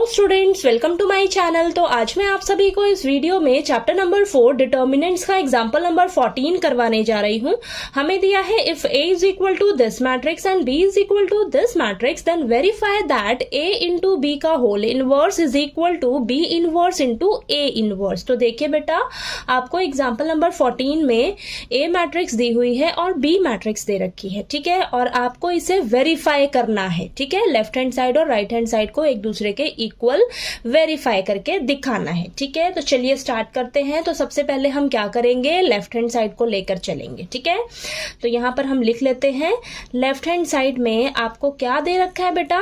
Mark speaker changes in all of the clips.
Speaker 1: Students, welcome to my channel. तो आज मैं आप सभी को इस वीडियो में चैप्टर नंबर 4 डिटर्मिनेंट्स का एग्जांपल नंबर 14 करवाने जा रही हूं। हमें दिया है if A is equal to this matrix and B is equal to this matrix then verify that A into B का whole inverse is equal to B inverse into A inverse. तो देखिए बेटा, आपको एग्जाम्पल नंबर 14 में A matrix दी हुई है और B matrix दे रखी है, ठीक है, और आपको इसे वेरीफाई करना है, ठीक है। लेफ्ट हैंड साइड और राइट हैंड साइड को एक दूसरे के इक्वल वेरीफाई करके दिखाना है, ठीक है। तो चलिए स्टार्ट करते हैं। तो सबसे पहले हम क्या करेंगे, लेफ्ट हैंड साइड को लेकर चलेंगे, ठीक है। तो यहां पर हम लिख लेते हैं, लेफ्ट हैंड साइड में आपको क्या दे रखा है बेटा,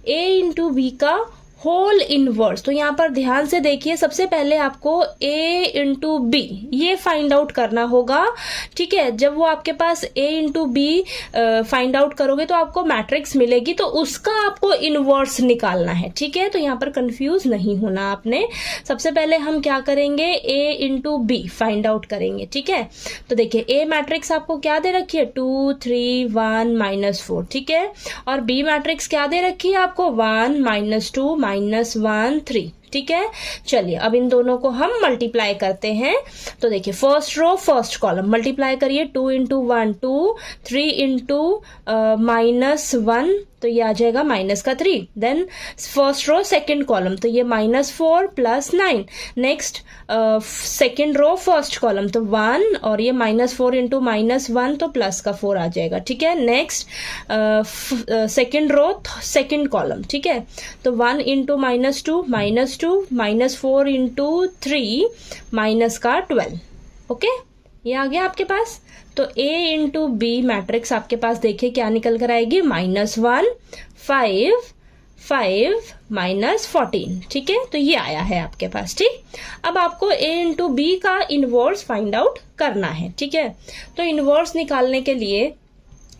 Speaker 1: A इंटू बी का होल इनवर्स। तो यहां पर ध्यान से देखिए, सबसे पहले आपको A इंटू बी ये फाइंड आउट करना होगा, ठीक है। जब वो आपके पास A into B find out करोगे तो आपको मैट्रिक्स मिलेगी, तो उसका आपको इनवर्स निकालना है, ठीक है। तो यहां पर कंफ्यूज नहीं होना आपने। सबसे पहले हम क्या करेंगे, A into B find out करेंगे, ठीक है। तो देखिए A मैट्रिक्स आपको क्या दे रखी है, 2 3 1 -4, ठीक है। और B मैट्रिक्स क्या दे रखी है आपको, 1 -2 -1 3, ठीक है। चलिए अब इन दोनों को हम मल्टीप्लाई करते हैं। तो देखिए first row first column multiply करिए, 2 इंटू 1 2, 3 इंटू -1 तो ये आ जाएगा -3। Then first row second column, तो ये -4 + 9। Next second row first column, तो 1 और ये -4 इंटू -1 तो प्लस का 4 आ जाएगा, ठीक है। Next second row second column, ठीक है। तो 1 इंटू -2 -4 इंटू 3 माइनस का 12, ओके, ये आ गया आपके पास। तो A इंटू बी मैट्रिक्स आपके पास देखिए क्या निकल कर आएगी, -1 5 5 -14, ठीक है। तो ये आया है आपके पास, ठीक। अब आपको A इंटू बी का इनवर्स फाइंड आउट करना है, ठीक है। तो इनवर्स निकालने के लिए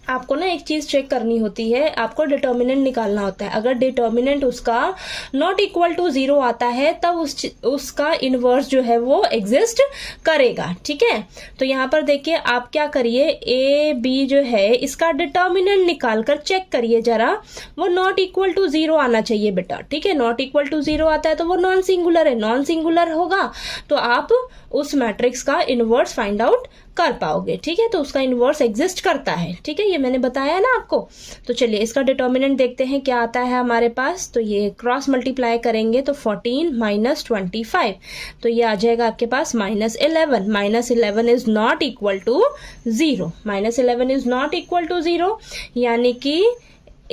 Speaker 1: आपको ना एक चीज चेक करनी होती है, आपको डिटर्मिनेंट निकालना होता है। अगर डिटर्मिनेंट उसका नॉट इक्वल टू 0 आता है तब उसका इनवर्स जो है वो एग्जिस्ट करेगा, ठीक है। तो यहां पर देखिए आप क्या करिए, A B जो है इसका डिटर्मिनेंट निकाल कर चेक करिए जरा, वो नॉट इक्वल टू 0 आना चाहिए बेटा, ठीक है। नॉट इक्वल टू 0 आता है तो वो नॉन सिंगुलर है, नॉन सिंगुलर होगा तो आप उस मैट्रिक्स का इनवर्स फाइंड आउट कर पाओगे, ठीक है। तो उसका इनवर्स एग्जिस्ट करता है, ठीक है, ये मैंने बताया ना आपको। तो चलिए इसका डिटर्मिनेंट देखते हैं क्या आता है हमारे पास। तो ये क्रॉस मल्टीप्लाई करेंगे तो 14 -25, तो ये आ जाएगा आपके पास -11। -11 is not equal to 0, -11 is not equal to 0, यानी कि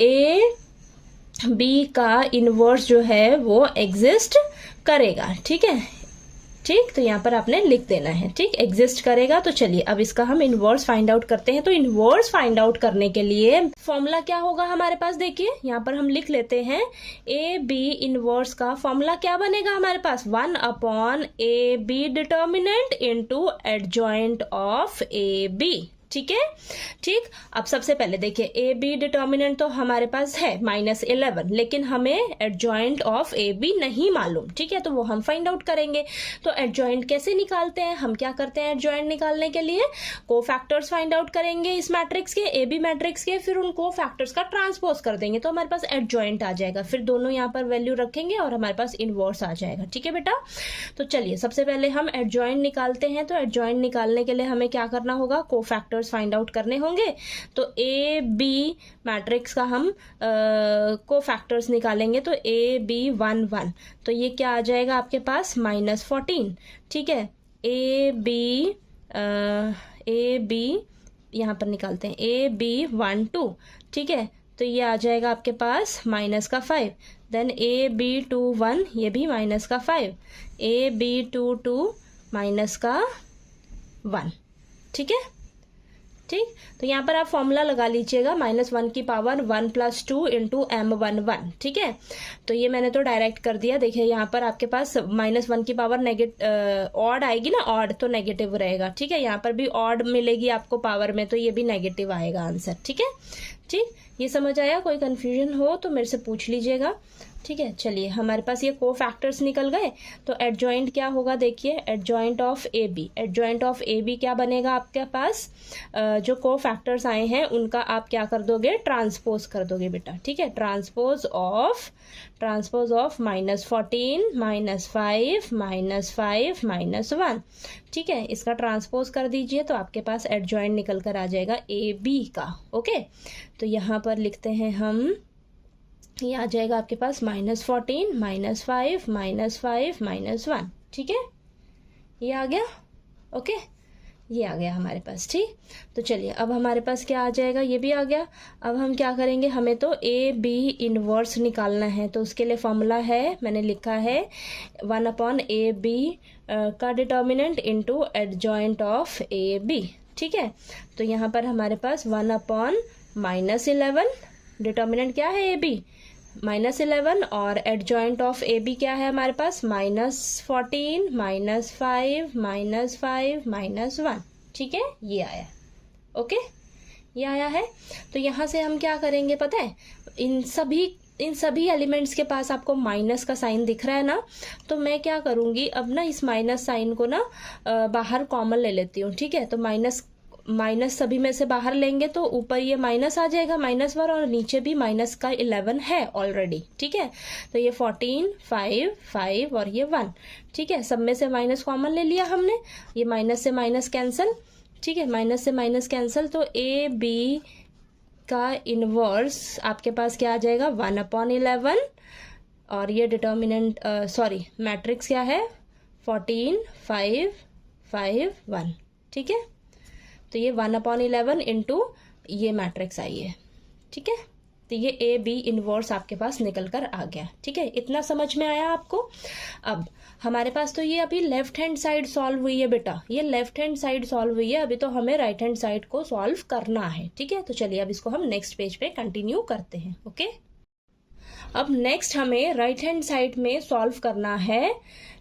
Speaker 1: A B का इनवर्स जो है वो एग्जिस्ट करेगा, ठीक है, ठीक। तो यहाँ पर आपने लिख देना है, ठीक, एग्जिस्ट करेगा। तो चलिए अब इसका हम इनवर्स फाइंड आउट करते हैं। तो इनवर्स फाइंड आउट करने के लिए फॉर्मूला क्या होगा हमारे पास, देखिए यहाँ पर हम लिख लेते हैं, ए बी इनवर्स का फॉर्मूला क्या बनेगा हमारे पास, 1/AB determinant into adjoint of AB, ठीक है, ठीक। अब सबसे पहले देखिए ए बी डिटर्मिनेंट तो हमारे पास है -11, लेकिन हमें एडजॉइंट ऑफ ए बी नहीं मालूम, ठीक है, तो वो हम फाइंड आउट करेंगे। तो एडजॉइंट कैसे निकालते हैं, हम क्या करते हैं एडजॉइंट निकालने के लिए, कोफैक्टर्स फाइंड आउट करेंगे इस मैट्रिक्स के, ए बी मैट्रिक्स के, फिर उन कोफैक्टर्स का ट्रांसपोज कर देंगे तो हमारे पास एडजॉइंट आ जाएगा। फिर दोनों यहाँ पर वैल्यू रखेंगे और हमारे पास इनवर्स आ जाएगा, ठीक है बेटा। तो चलिए सबसे पहले हम एडजॉइंट निकालते हैं। तो एडजॉइंट निकालने के लिए हमें क्या करना होगा, कोफैक्टर्स फाइंड आउट करने होंगे। तो ए बी मैट्रिक्स का हम कोफैक्टर्स निकालेंगे, तो ए बी 1 1, तो ये क्या आ जाएगा आपके पास -14, ठीक है। ए बी यहाँ पर निकालते हैं, ए बी 1 2, ठीक है, तो ये आ जाएगा आपके पास -5। देन ए बी 2 1, ये भी -5, ए बी 2 2 -1, ठीक है, ठीक। तो यहाँ पर आप फॉर्मूला लगा लीजिएगा, -1 की पावर 1 + 2 इंटू M11, ठीक है। तो ये मैंने तो डायरेक्ट कर दिया। देखिए यहाँ पर आपके पास -1 की पावर ऑड आएगी ना, ऑड तो नेगेटिव रहेगा, ठीक है। यहाँ पर भी ऑड मिलेगी आपको पावर में, तो ये भी नेगेटिव आएगा आंसर, ठीक है, ठीक। ये समझ आया, कोई कंफ्यूजन हो तो मेरे से पूछ लीजिएगा। ठीक है, चलिए हमारे पास ये को फैक्टर्स निकल गए। तो एडजॉइंट क्या होगा, देखिए adjoint of A B, adjoint of A B क्या बनेगा आपके पास, जो को फैक्टर्स आए हैं उनका आप क्या कर दोगे, ट्रांसपोज कर दोगे बेटा। ठीक है, ट्रांसपोज ऑफ -14 -5 -5 -1। ठीक है, इसका ट्रांसपोज कर दीजिए तो आपके पास एडजॉइंट निकल कर आ जाएगा ए बी का। ओके, तो यहाँ पर लिखते हैं हम, ये आ जाएगा आपके पास -14 -5 -5 -1। ठीक है, ये आ गया। ओके, ये आ गया हमारे पास। ठीक, तो चलिए अब हमारे पास क्या आ जाएगा, ये भी आ गया। अब हम क्या करेंगे, हमें तो ए बी इनवर्स निकालना है। तो उसके लिए फॉर्मूला है, मैंने लिखा है 1/AB का determinant into adjoint of A B. ठीक है, तो यहाँ पर हमारे पास 1/-11, डिटर्मिनेंट क्या है ए बी -11, और एडजॉइंट ऑफ ए बी क्या है हमारे पास, -14 -5 -5 -1। ठीक है, ये आया। ओके, ये आया है। तो यहाँ से हम क्या करेंगे पता है, इन सभी एलिमेंट्स के पास आपको माइनस का साइन दिख रहा है ना, तो मैं क्या करूंगी अब ना, इस माइनस साइन को ना बाहर कॉमन ले लेती हूँ। ठीक है, तो माइनस सभी में से बाहर लेंगे तो ऊपर ये माइनस आ जाएगा, -1, और नीचे भी माइनस का 11 है ऑलरेडी। ठीक है, तो ये 14 5 5 और ये 1। ठीक है, सब में से माइनस कॉमन ले लिया हमने, ये माइनस से माइनस कैंसिल। ठीक है, माइनस से माइनस कैंसिल, तो ए बी का इनवर्स आपके पास क्या आ जाएगा, 1/11, और ये डिटर्मिनेंट मैट्रिक्स क्या है, 14 5 5 1। ठीक है, तो ये 1/11 इंटू ये मैट्रिक्स आई है। ठीक है, तो ये ए बी इनवर्स आपके पास निकल कर आ गया। ठीक है, इतना समझ में आया आपको। अब हमारे पास तो ये अभी लेफ्ट हैंड साइड सॉल्व हुई है बेटा, ये लेफ्ट हैंड साइड सॉल्व हुई है, अभी तो हमें राइट हैंड साइड को सॉल्व करना है। ठीक है, तो चलिए अब इसको हम नेक्स्ट पेज पे कंटिन्यू करते हैं। ओके, अब नेक्स्ट हमें राइट हैंड साइड में सॉल्व करना है,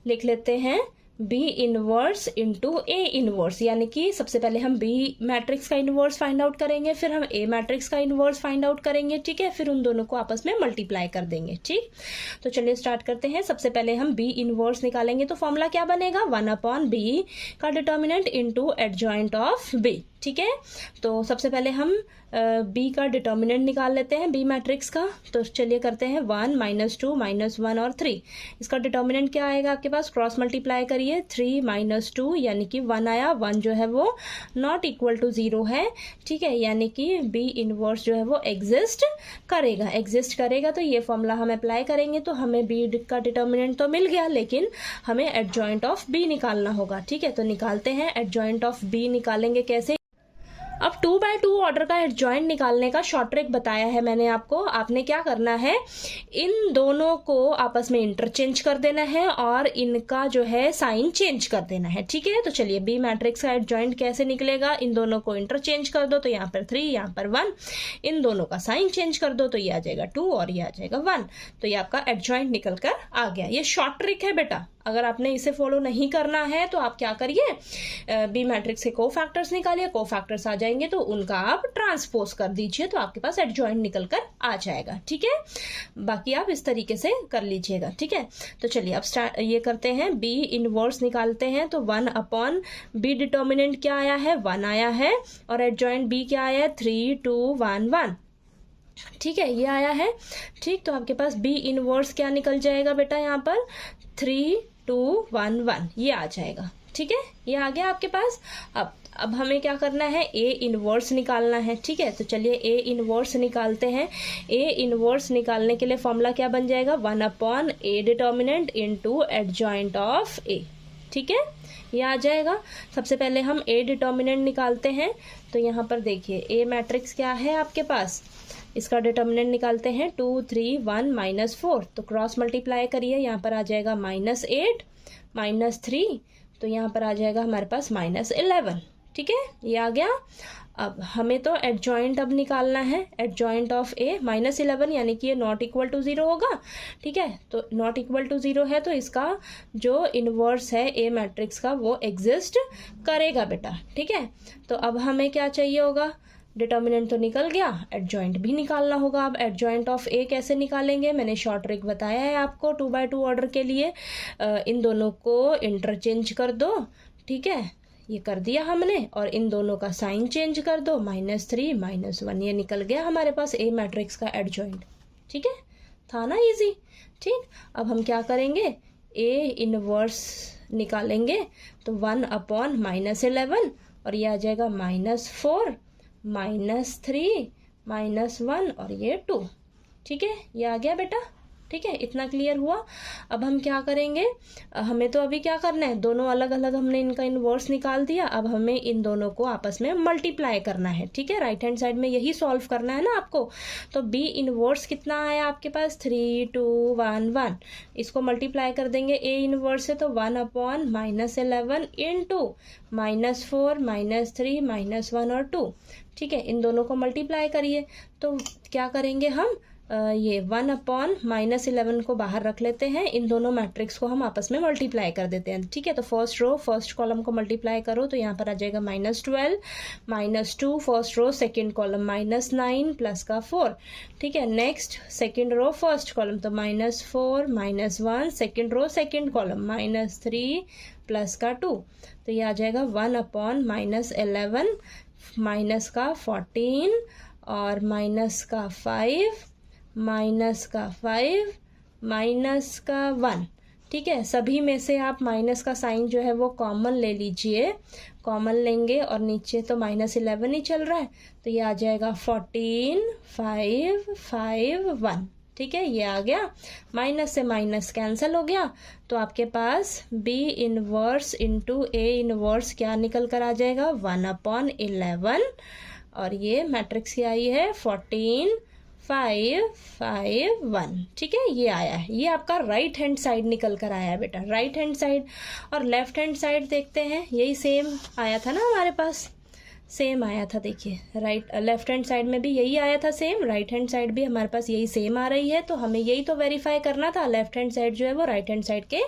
Speaker 1: लिख लेते हैं B inverse into A inverse, यानी कि सबसे पहले हम बी मैट्रिक्स का इनवर्स फाइंड आउट करेंगे, फिर हम ए मैट्रिक्स का इनवर्स फाइंड आउट करेंगे। ठीक है, फिर उन दोनों को आपस में मल्टीप्लाई कर देंगे। ठीक, तो चलिए स्टार्ट करते हैं। सबसे पहले हम बी इनवर्स निकालेंगे, तो फॉर्मूला क्या बनेगा, 1/B का determinant into adjoint of B. ठीक है, तो सबसे पहले हम बी का डिटर्मिनेंट निकाल लेते हैं बी मैट्रिक्स का। तो चलिए करते हैं 1 -2 -1 और 3। इसका डिटर्मिनेंट क्या आएगा आपके पास, क्रॉस मल्टीप्लाई करिए, 3 - 2 यानी कि 1 आया, 1 जो है वो नॉट इक्वल टू 0 है। ठीक है, यानी कि बी इनवर्स जो है वो एग्जिस्ट करेगा। तो ये फॉर्मूला हम अप्लाई करेंगे तो हमें बी का डिटर्मिनेंट तो मिल गया, लेकिन हमें एडजॉइंट ऑफ बी निकालना होगा। ठीक है, तो निकालते हैं। एडजॉइंट ऑफ बी निकालेंगे कैसे, अब 2/2 ऑर्डर का एडजॉइंट निकालने का शॉर्ट ट्रिक बताया है मैंने आपको। आपने क्या करना है, इन दोनों को आपस में इंटरचेंज कर देना है और इनका जो है साइन चेंज कर देना है। ठीक है, तो चलिए बी मैट्रिक्स का एडजॉइंट कैसे निकलेगा, इन दोनों को इंटरचेंज कर दो, तो यहाँ पर 3 यहाँ पर 1, इन दोनों का साइन चेंज कर दो, तो ये आ जाएगा 2 और ये आ जाएगा 1। तो ये आपका एडजॉइंट निकल कर आ गया। ये शॉर्ट ट्रिक है बेटा, अगर आपने इसे फॉलो नहीं करना है तो आप क्या करिए, बी मैट्रिक्स के को फैक्टर्स निकालिए, को फैक्टर्स आ जाएंगे तो उनका आप ट्रांसपोज कर दीजिए, तो आपके पास एडजॉइंट निकल कर आ जाएगा। ठीक है, बाकी आप इस तरीके से कर लीजिएगा। ठीक है, तो चलिए अब ये करते हैं, बी इनवर्स निकालते हैं। तो 1/B डिटर्मिनेंट क्या आया है, 1 आया है, और एडजॉइंट बी क्या आया है, 3 2 1 1। ठीक है, ये आया है। ठीक, तो आपके पास बी इनवर्स क्या निकल जाएगा बेटा, यहाँ पर 3 2 1 1 ये आ जाएगा। ठीक है, ये आ गया आपके पास। अब हमें क्या करना है, ए इनवर्स निकालना है। ठीक है, तो चलिए ए इनवर्स निकालते हैं। ए इनवर्स निकालने के लिए फॉर्मूला क्या बन जाएगा, 1/A determinant into adjoint of A. ठीक है, ये आ जाएगा। सबसे पहले हम ए डिटर्मिनेंट निकालते हैं। तो यहाँ पर देखिए ए मैट्रिक्स क्या है आपके पास, इसका डिटर्मिनेंट निकालते हैं 2 3 1 -4। तो क्रॉस मल्टीप्लाई करिए, यहाँ पर आ जाएगा -8 -3, तो यहाँ पर आ जाएगा हमारे पास -11। ठीक है, ये आ गया। अब हमें तो एडजॉइंट अब निकालना है, एडजॉइंट ऑफ ए, -11 यानी कि ये नॉट इक्वल टू 0 होगा। ठीक है, तो नॉट इक्वल टू 0 है तो इसका जो इनवर्स है ए मैट्रिक्स का वो एग्जिस्ट करेगा बेटा। ठीक है, तो अब हमें क्या चाहिए होगा, डिटर्मिनेंट तो निकल गया, एडजॉइंट भी निकालना होगा। अब एडजॉइंट ऑफ ए कैसे निकालेंगे, मैंने शॉर्ट ट्रिक बताया है आपको 2x2 ऑर्डर के लिए। इन दोनों को इंटरचेंज कर दो, ठीक है, ये कर दिया हमने, और इन दोनों का साइन चेंज कर दो, -3 -1, ये निकल गया हमारे पास ए मैट्रिक्स का एडजॉइंट। ठीक है, था ना इजी। ठीक, अब हम क्या करेंगे, ए इनवर्स निकालेंगे, तो 1/-11 और ये आ जाएगा -4 -3 -1 और ये 2। ठीक है, ये आ गया बेटा। ठीक है, इतना क्लियर हुआ। अब हम क्या करेंगे, हमें तो अभी क्या करना है, दोनों अलग अलग हमने इनका इनवर्स निकाल दिया, अब हमें इन दोनों को आपस में मल्टीप्लाई करना है। ठीक है, राइट हैंड साइड में यही सॉल्व करना है ना आपको। तो बी इनवर्स कितना आया आपके पास, 3 2 1 1, इसको मल्टीप्लाई कर देंगे ए इनवर्स से, तो 1/-11 इंटू -4 -3 -1 और 2। ठीक है, इन दोनों को मल्टीप्लाई करिए, तो क्या करेंगे हम, ये 1/-11 को बाहर रख लेते हैं, इन दोनों मैट्रिक्स को हम आपस में मल्टीप्लाई कर देते हैं। ठीक है, तो फर्स्ट रो फर्स्ट कॉलम को मल्टीप्लाई करो, तो यहाँ पर आ जाएगा -12 -2 first row, second column -9 plus का 4। ठीक है, next second row first column, तो -4 -1 second row second column, -3 plus का 2, तो ये आ जाएगा 1/-11 माइनस का 14 और माइनस का 5 माइनस का 5 माइनस का 1। ठीक है, सभी में से आप माइनस का साइन जो है वो कॉमन ले लीजिए, कॉमन लेंगे और नीचे तो -11 ही चल रहा है, तो ये आ जाएगा 14 5 5 1। ठीक है, ये आ गया, माइनस से माइनस कैंसिल हो गया, तो आपके पास B inverse into A inverse क्या निकल कर आ जाएगा, 1/11 और ये मैट्रिक्स की आई है 14 5 5 1। ठीक है, ये आया है, ये आपका राइट हैंड साइड निकल कर आया है बेटा, राइट हैंड साइड। और लेफ्ट हैंड साइड देखते हैं, यही सेम आया था ना हमारे पास, सेम आया था, देखिए लेफ्ट हैंड साइड में भी यही आया था सेम, राइट हैंड साइड भी हमारे पास यही सेम आ रही है, तो हमें यही तो वेरीफाई करना था, लेफ्ट हैंड साइड जो है वो राइट हैंड साइड के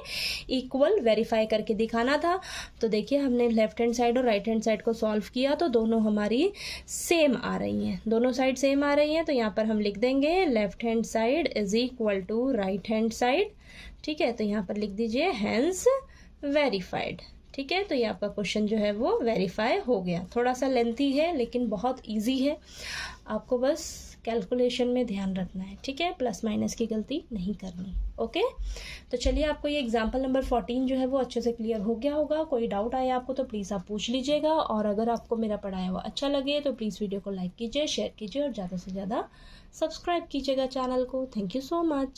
Speaker 1: इक्वल वेरीफाई करके दिखाना था। तो देखिए हमने लेफ्ट हैंड साइड और राइट हैंड साइड को सॉल्व किया, तो दोनों हमारी सेम आ रही हैं, दोनों साइड सेम आ रही हैं, तो यहाँ पर हम लिख देंगे left hand side is equal to right hand side. ठीक है, तो यहाँ पर लिख दीजिए हैंस वेरीफाइड। ठीक है, तो ये आपका क्वेश्चन जो है वो वेरीफाई हो गया। थोड़ा सा लेंथी है लेकिन बहुत इजी है, आपको बस कैलकुलेशन में ध्यान रखना है। ठीक है, प्लस माइनस की गलती नहीं करनी। ओके, तो चलिए आपको ये एग्जाम्पल नंबर 14 जो है वो अच्छे से क्लियर हो गया होगा। कोई डाउट आया आपको तो प्लीज़ आप पूछ लीजिएगा, और अगर आपको मेरा पढ़ाया हुआ अच्छा लगे तो प्लीज़ वीडियो को लाइक कीजिए, शेयर कीजिए और ज़्यादा से ज़्यादा सब्सक्राइब कीजिएगा चैनल को। Thank you so much.